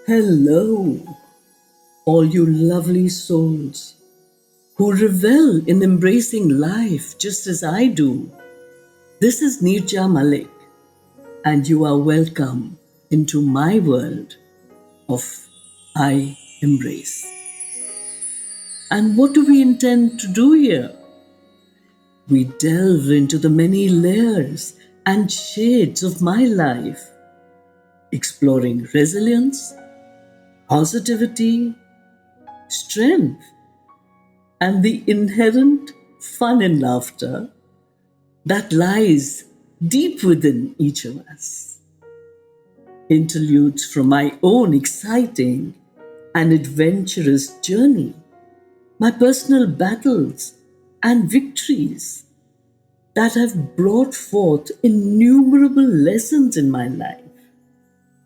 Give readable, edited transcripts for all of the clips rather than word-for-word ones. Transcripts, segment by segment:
Hello, all you lovely souls who revel in embracing life just as I do. This is Neerja Malik, and you are welcome into my world of I Embrace. And what do we intend to do here? We delve into the many layers and shades of my life, exploring resilience, positivity, strength, and the inherent fun and laughter that lies deep within each of us. Interludes from my own exciting and adventurous journey, my personal battles and victories that have brought forth innumerable lessons in my life.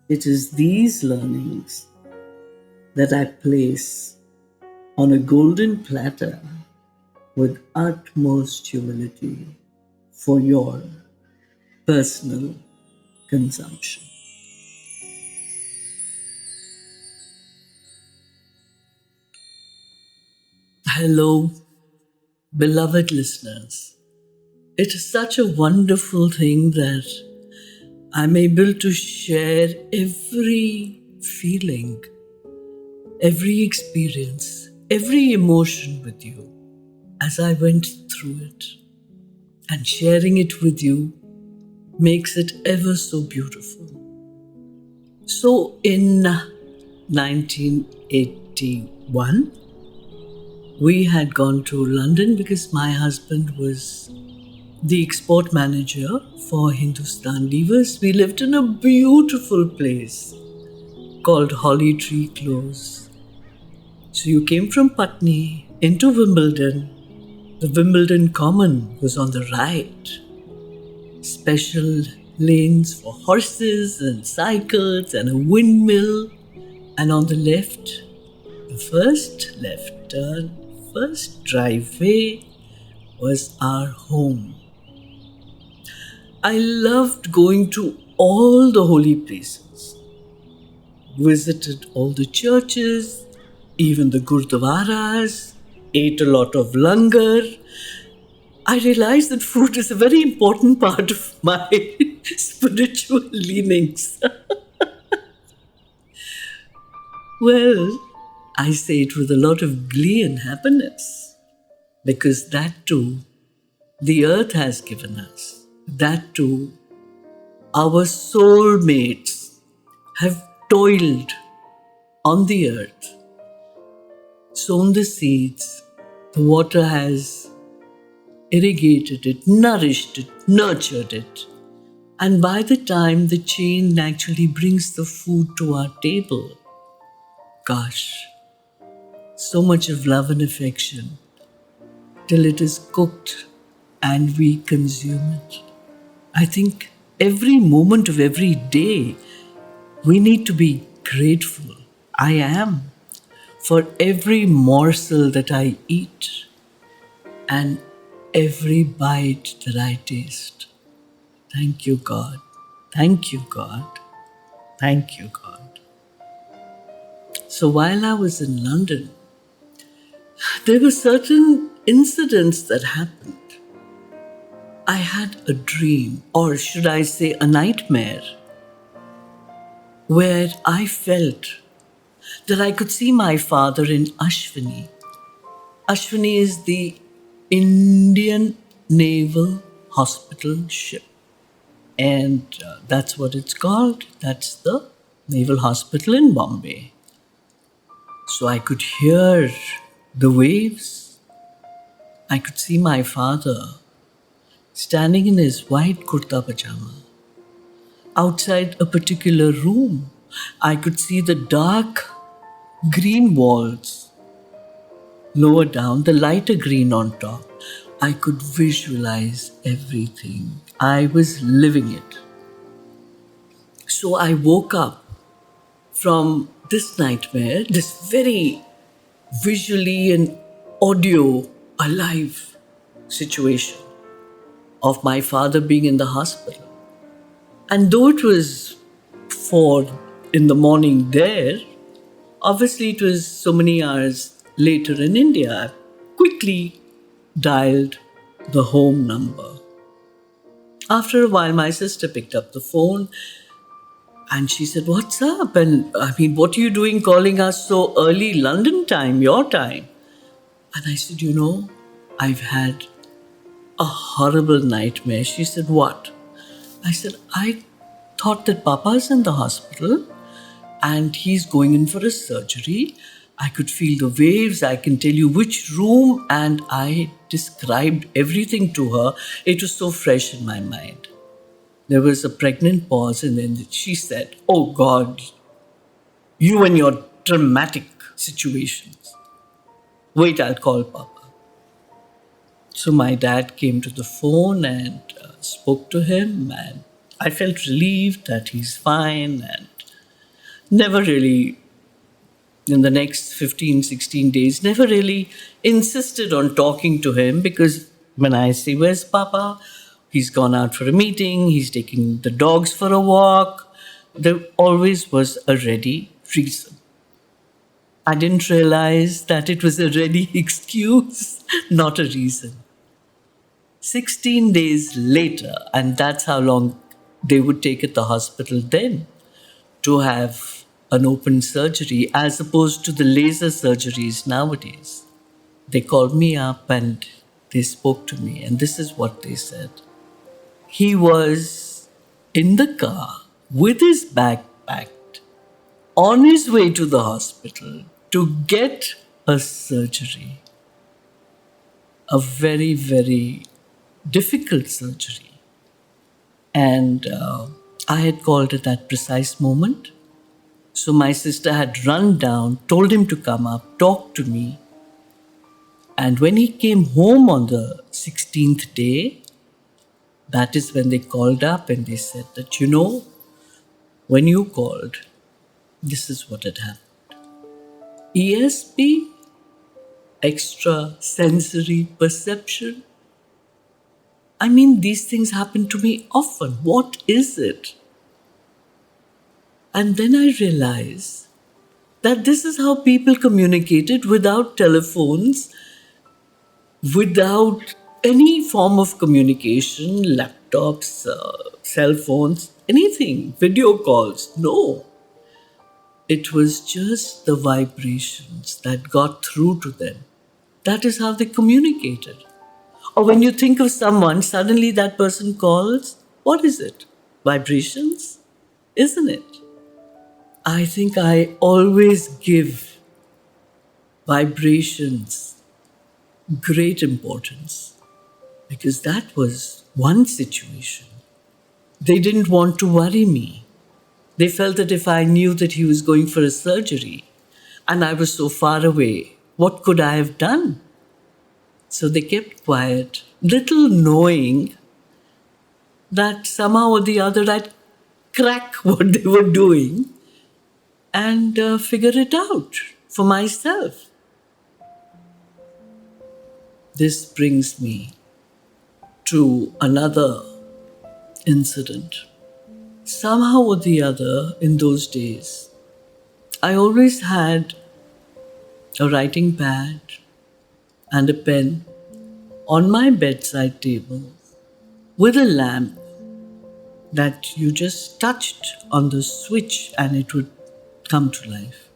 It is these learnings that I place on a golden platter with utmost humility for your personal consumption. Hello, beloved listeners. It is such a wonderful thing that I'm able to share every feeling, every experience, every emotion with you as I went through it. And sharing it with you makes it ever so beautiful. So in 1981, we had gone to London because my husband was the export manager for Hindustan Levers. We lived in a beautiful place called Holly Tree Close. So you came from Putney into Wimbledon. The Wimbledon Common was on the right. Special lanes for horses and cycles and a windmill. And on the left, the first left turn, first driveway was our home. I loved going to all the holy places, visited all the churches, even the gurdwaras, ate a lot of langar. I realized that food is a very important part of my spiritual leanings. Well, I say it with a lot of glee and happiness, because that too, the earth has given us. That too, our soulmates have toiled on the earth, sown the seeds, the water has irrigated it, nourished it, nurtured it. And by the time the chain actually brings the food to our table, gosh, so much of love and affection till it is cooked and we consume it. I think every moment of every day, we need to be grateful. I am for every morsel that I eat and every bite that I taste. Thank you, God. Thank you, God. Thank you, God. So while I was in London, there were certain incidents that happened. I had a dream, or should I say a nightmare, where I felt that I could see my father in Ashwini. Ashwini is the Indian Naval Hospital ship. And that's what it's called. That's the Naval Hospital in Bombay. So I could hear the waves. I could see my father standing in his white kurta pajama. Outside a particular room, I could see the dark green walls. Lower down, the lighter green on top. I could visualize everything. I was living it. So I woke up from this nightmare, this very visually and audio alive situation. of my father being in the hospital. And though it was 4 in the morning there, obviously it was so many hours later in India. I quickly dialed the home number. After a while, my sister picked up the phone and she said, "What's up? And I mean, what are you doing calling us so early, London time, your time?" And I said, I've had a horrible nightmare. She said, "What?" I said, "I thought that Papa's in the hospital and he's going in for a surgery. I could feel the waves. I can tell you which room." And I described everything to her. It was so fresh in my mind. There was a pregnant pause, and then she said, "Oh God, you and your dramatic situations. Wait, I'll call Papa." So my dad came to the phone and spoke to him, and I felt relieved that he's fine, and never really, in the next 15, 16 days, never really insisted on talking to him, because when I say, "Where's Papa?" He's gone out for a meeting, he's taking the dogs for a walk. There always was a ready reason. I didn't realize that it was a ready excuse, not a reason. 16 days later, and that's how long they would take at the hospital then to have an open surgery, as opposed to the laser surgeries nowadays. They called me up and they spoke to me, and this is what they said. He was in the car with his bag packed on his way to the hospital to get a surgery. A very, very difficult surgery. And I had called at that precise moment. So my sister had run down, told him to come up, talk to me. And when he came home on the 16th day, that is when they called up and they said that, when you called, this is what had happened. ESP, extrasensory perception. I mean, these things happen to me often. What is it? And then I realized that this is how people communicated without telephones, without any form of communication, laptops, cell phones, anything, video calls. No. It was just the vibrations that got through to them. That is how they communicated. Or when you think of someone, suddenly that person calls, what is it? Vibrations? Isn't it? I think I always give vibrations great importance, because that was one situation. They didn't want to worry me. They felt that if I knew that he was going for a surgery and I was so far away, what could I have done? So they kept quiet, little knowing that somehow or the other I'd crack what they were doing and figure it out for myself. This brings me to another incident. Somehow or the other, in those days, I always had a writing pad and a pen on my bedside table with a lamp that you just touched on the switch and it would come to life.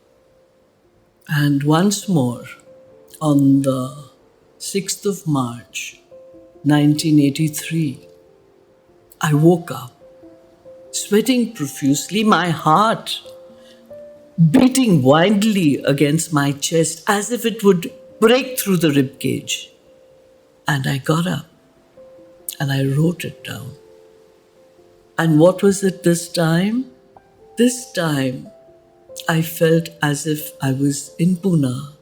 And once more, on the 6th of March, 1983, I woke up, sweating profusely, my heart beating wildly against my chest as if it would break through the rib cage. And I got up and I wrote it down. And what was it this time? This time, I felt as if I was in Pune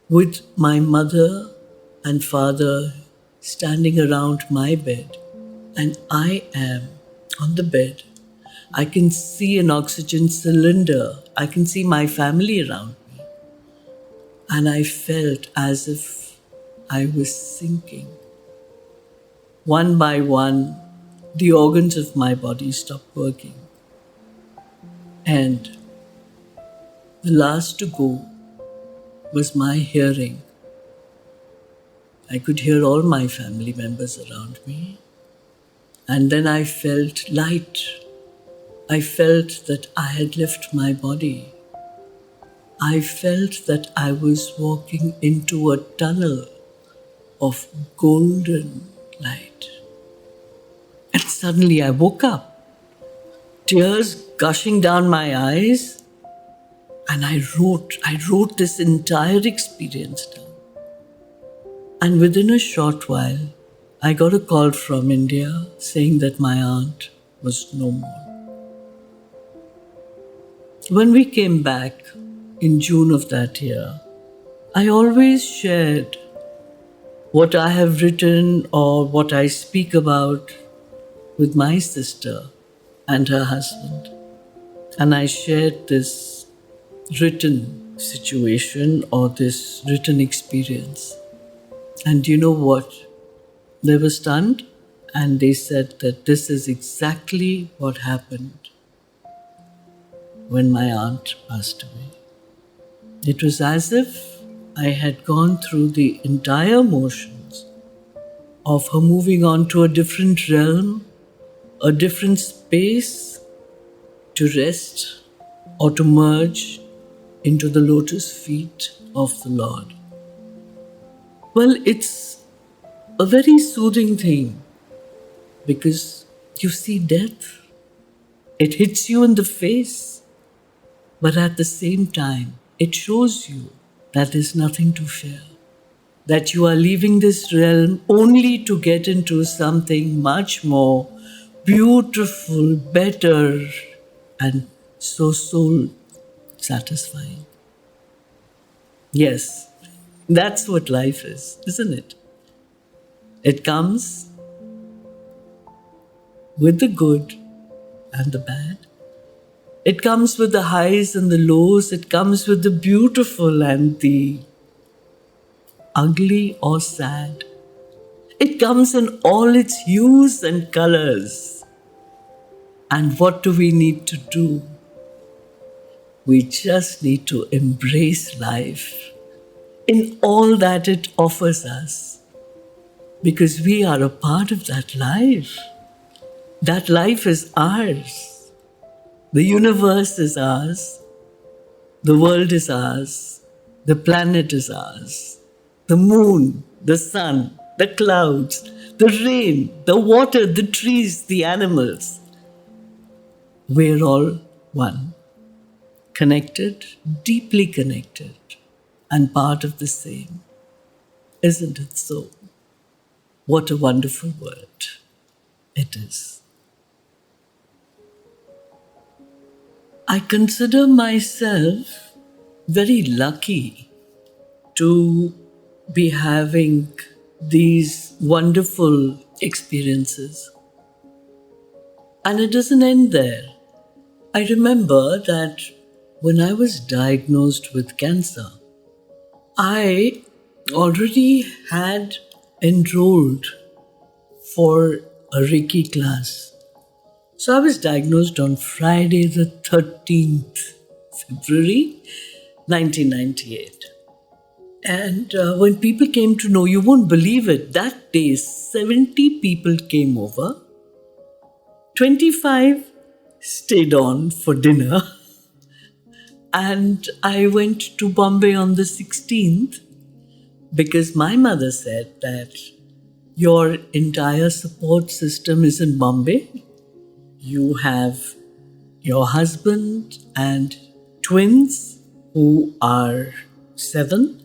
with my mother and father standing around my bed. And I am on the bed. I can see an oxygen cylinder. I can see my family around me. And I felt as if I was sinking. One by one, the organs of my body stopped working. And the last to go was my hearing. I could hear all my family members around me. And then I felt light. I felt that I had left my body. I felt that I was walking into a tunnel of golden light. And suddenly I woke up, tears gushing down my eyes, and I wrote this entire experience down. And within a short while, I got a call from India saying that my aunt was no more. When we came back in June of that year, I always shared what I have written or what I speak about with my sister and her husband. And I shared this written situation or this written experience. And you know what? They were stunned and they said that this is exactly what happened when my aunt passed away. It was as if I had gone through the entire motions of her moving on to a different realm, a different space to rest or to merge into the lotus feet of the Lord. Well, it's a very soothing thing because you see death. It hits you in the face, but at the same time, it shows you that there's nothing to fear, that you are leaving this realm only to get into something much more beautiful, better, and so soul satisfying. Yes, that's what life is, isn't it? It comes with the good and the bad. It comes with the highs and the lows. It comes with the beautiful and the ugly or sad. It comes in all its hues and colors. And what do we need to do? We just need to embrace life in all that it offers us, because we are a part of that life. That life is ours. The universe is ours. The world is ours. The planet is ours. The moon, the sun, the clouds, the rain, the water, the trees, the animals. We're all one. Connected, deeply connected, and part of the same. Isn't it so? What a wonderful word it is. I consider myself very lucky to be having these wonderful experiences. And it doesn't end there. I remember that when I was diagnosed with cancer, I already had enrolled for a Reiki class. So I was diagnosed on Friday the 13th February 1998. And when people came to know, you won't believe it, that day 70 people came over, 25 stayed on for dinner, and I went to Bombay on the 16th because my mother said that your entire support system is in Bombay. You have your husband and twins who are 7.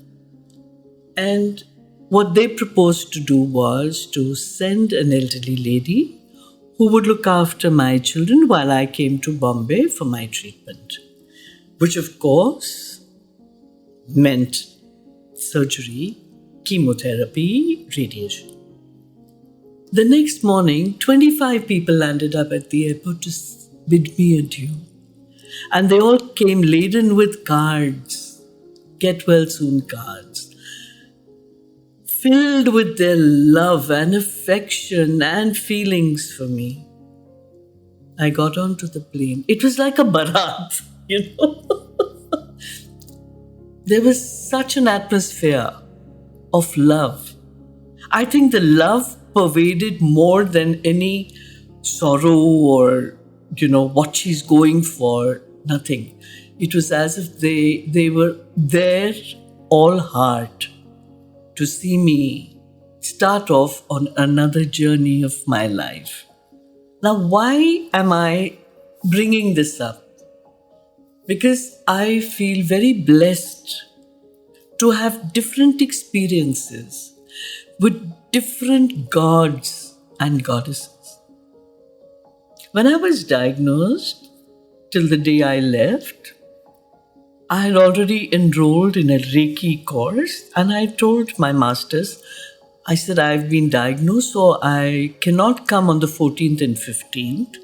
And what they proposed to do was to send an elderly lady who would look after my children while I came to Bombay for my treatment, which of course meant surgery, chemotherapy, radiation. The next morning, 25 people landed up at the airport to bid me adieu. And they all came laden with cards, get well soon cards, filled with their love and affection and feelings for me. I got onto the plane. It was like a barat, you know. There was such an atmosphere of love. I think the love pervaded more than any sorrow or, what she's going for. Nothing. It was as if they were there all heart to see me start off on another journey of my life. Now, why am I bringing this up? Because I feel very blessed to have different experiences with different gods and goddesses. When I was diagnosed, till the day I left, I had already enrolled in a Reiki course, and I told my masters, I said, I've been diagnosed, so I cannot come on the 14th and 15th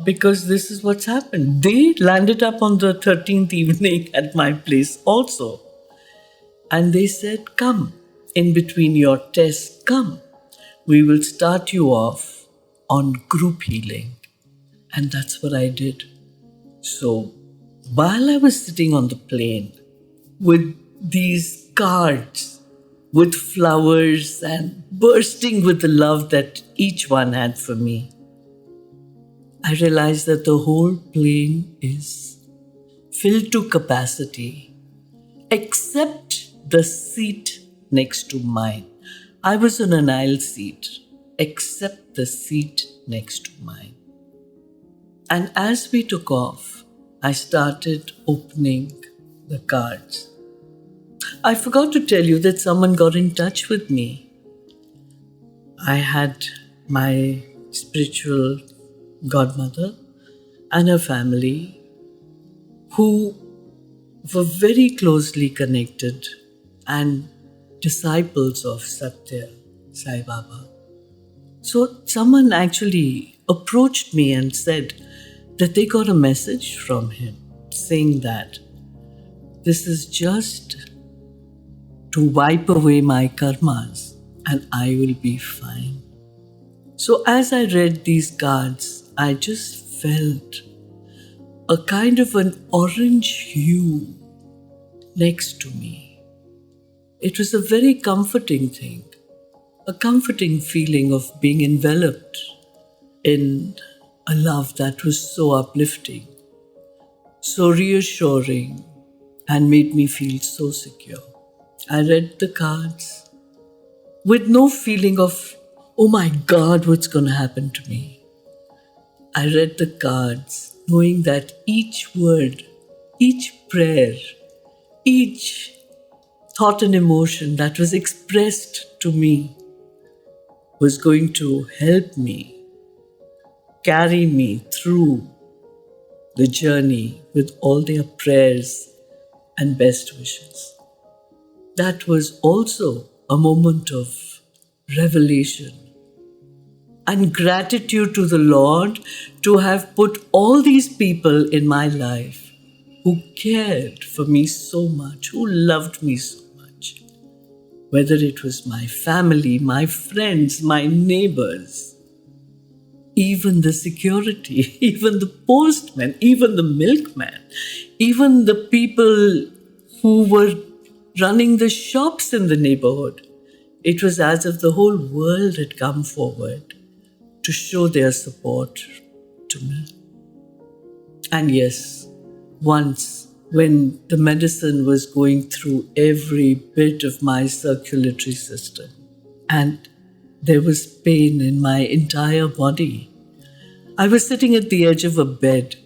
because this is what's happened. They landed up on the 13th evening at my place also. And they said, come, in between your tests, come. We will start you off on group healing. And that's what I did. So while I was sitting on the plane with these cards, with flowers and bursting with the love that each one had for me, I realized that the whole plane is filled to capacity, except the seat next to mine. I was on an aisle seat, except the seat next to mine. And as we took off, I started opening the cards. I forgot to tell you that someone got in touch with me. I had my spiritual godmother and her family who were very closely connected and disciples of Satya Sai Baba. So someone actually approached me and said that they got a message from him saying that this is just to wipe away my karmas and I will be fine. So as I read these cards, I just felt a kind of an orange hue next to me. It was a very comforting thing, a comforting feeling of being enveloped in a love that was so uplifting, so reassuring, and made me feel so secure. I read the cards with no feeling of, oh my God, what's going to happen to me? I read the cards knowing that each word, each prayer, each thought and emotion that was expressed to me was going to help me, carry me through the journey with all their prayers and best wishes. That was also a moment of revelation and gratitude to the Lord to have put all these people in my life who cared for me so much, who loved me so much. Whether it was my family, my friends, my neighbors, even the security, even the postman, even the milkman, even the people who were running the shops in the neighborhood. It was as if the whole world had come forward to show their support to me. And yes, once when the medicine was going through every bit of my circulatory system and there was pain in my entire body, I was sitting at the edge of a bed.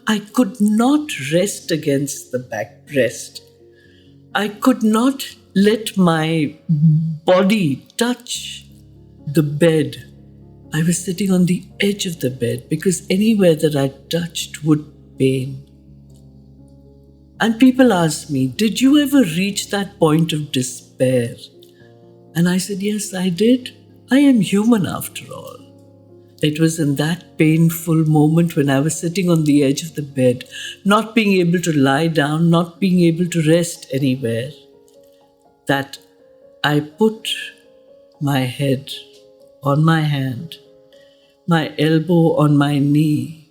I could not rest against the backrest. I could not let my body touch the bed. I was sitting on the edge of the bed because anywhere that I touched would pain. And people asked me, did you ever reach that point of despair? And I said, yes, I did. I am human after all. It was in that painful moment when I was sitting on the edge of the bed, not being able to lie down, not being able to rest anywhere, that I put my head on my hand, my elbow on my knee,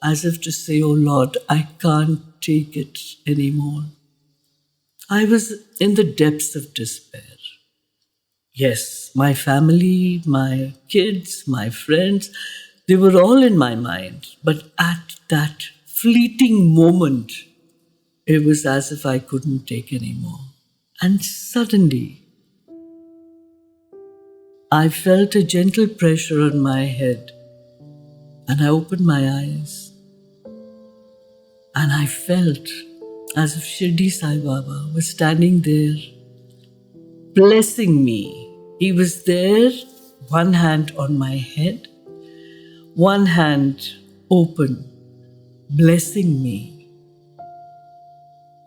as if to say, "Oh Lord, I can't take it anymore." I was in the depths of despair. Yes, my family, my kids, my friends, they were all in my mind. But at that fleeting moment, it was as if I couldn't take anymore. And suddenly, I felt a gentle pressure on my head, and I opened my eyes, and I felt as if Shirdi Sai Baba was standing there, blessing me. He was there, one hand on my head, one hand open, blessing me,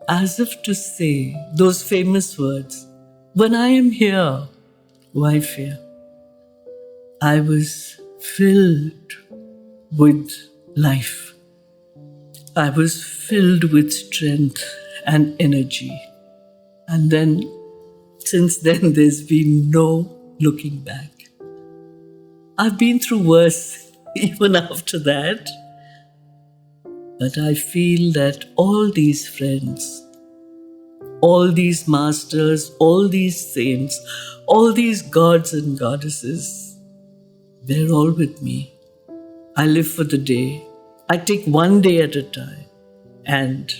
as if to say those famous words, "When I am here, why fear?" I was filled with life. I was filled with strength and energy. And then, since then, there's been no looking back. I've been through worse even after that. But I feel that all these friends, all these masters, all these saints, all these gods and goddesses, they're all with me. I live for the day. I take one day at a time, and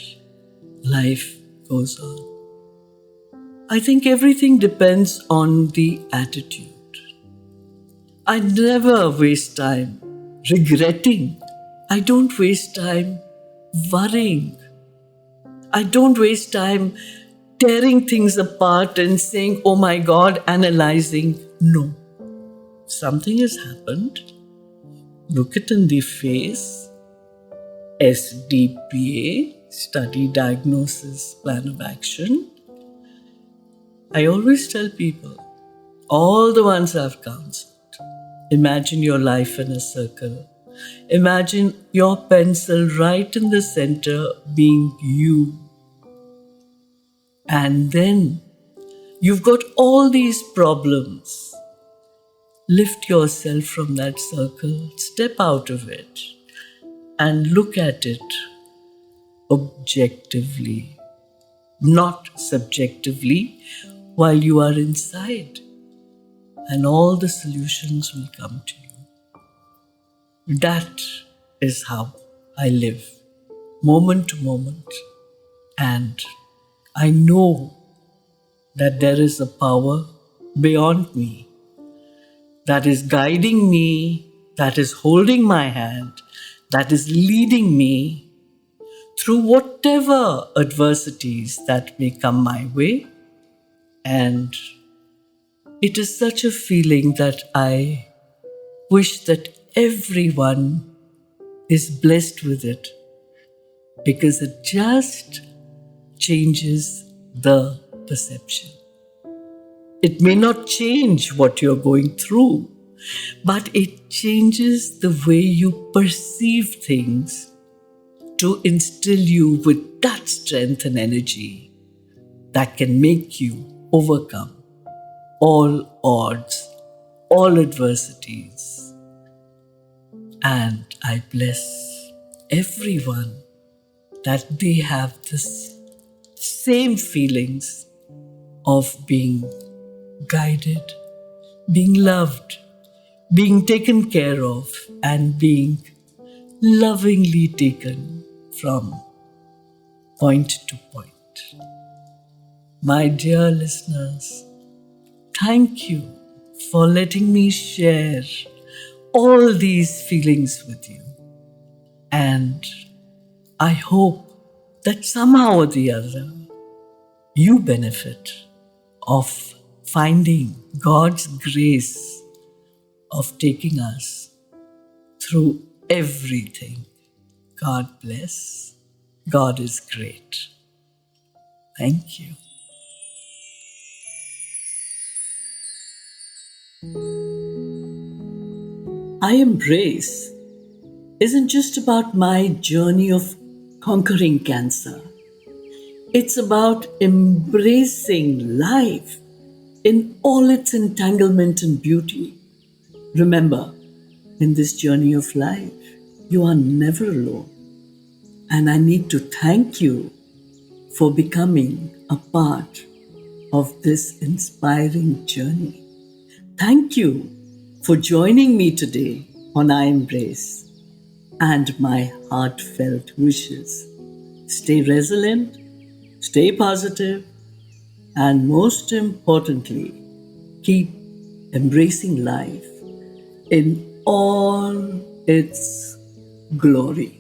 life goes on. I think everything depends on the attitude. I never waste time regretting. I don't waste time worrying. I don't waste time tearing things apart and saying, "Oh my God," analyzing. No. Something has happened. Look it in the face. SDPA, Study Diagnosis Plan of Action. I always tell people, all the ones I've counseled, imagine your life in a circle. Imagine your pencil right in the center being you. And then you've got all these problems. Lift yourself from that circle, step out of it, and look at it objectively, not subjectively, while you are inside. And all the solutions will come to you. That is how I live, moment to moment. And I know that there is a power beyond me that is guiding me, that is holding my hand, that is leading me through whatever adversities that may come my way. And it is such a feeling that I wish that everyone is blessed with it, because it just changes the perception. It may not change what you're going through, but it changes the way you perceive things to instill you with that strength and energy that can make you overcome all odds, all adversities. And I bless everyone that they have this same feelings of being guided, being loved, being taken care of, and being lovingly taken from point to point. My dear listeners, thank you for letting me share all these feelings with you. And I hope that somehow or the other you benefit of finding God's grace of taking us through everything. God bless. God is great. Thank you. I Embrace isn't just about my journey of conquering cancer. It's about embracing life, in all its entanglement and beauty. Remember, in this journey of life, you are never alone. And I need to thank you for becoming a part of this inspiring journey. Thank you for joining me today on I Embrace and my heartfelt wishes. Stay resilient, stay positive, and most importantly, keep embracing life in all its glory.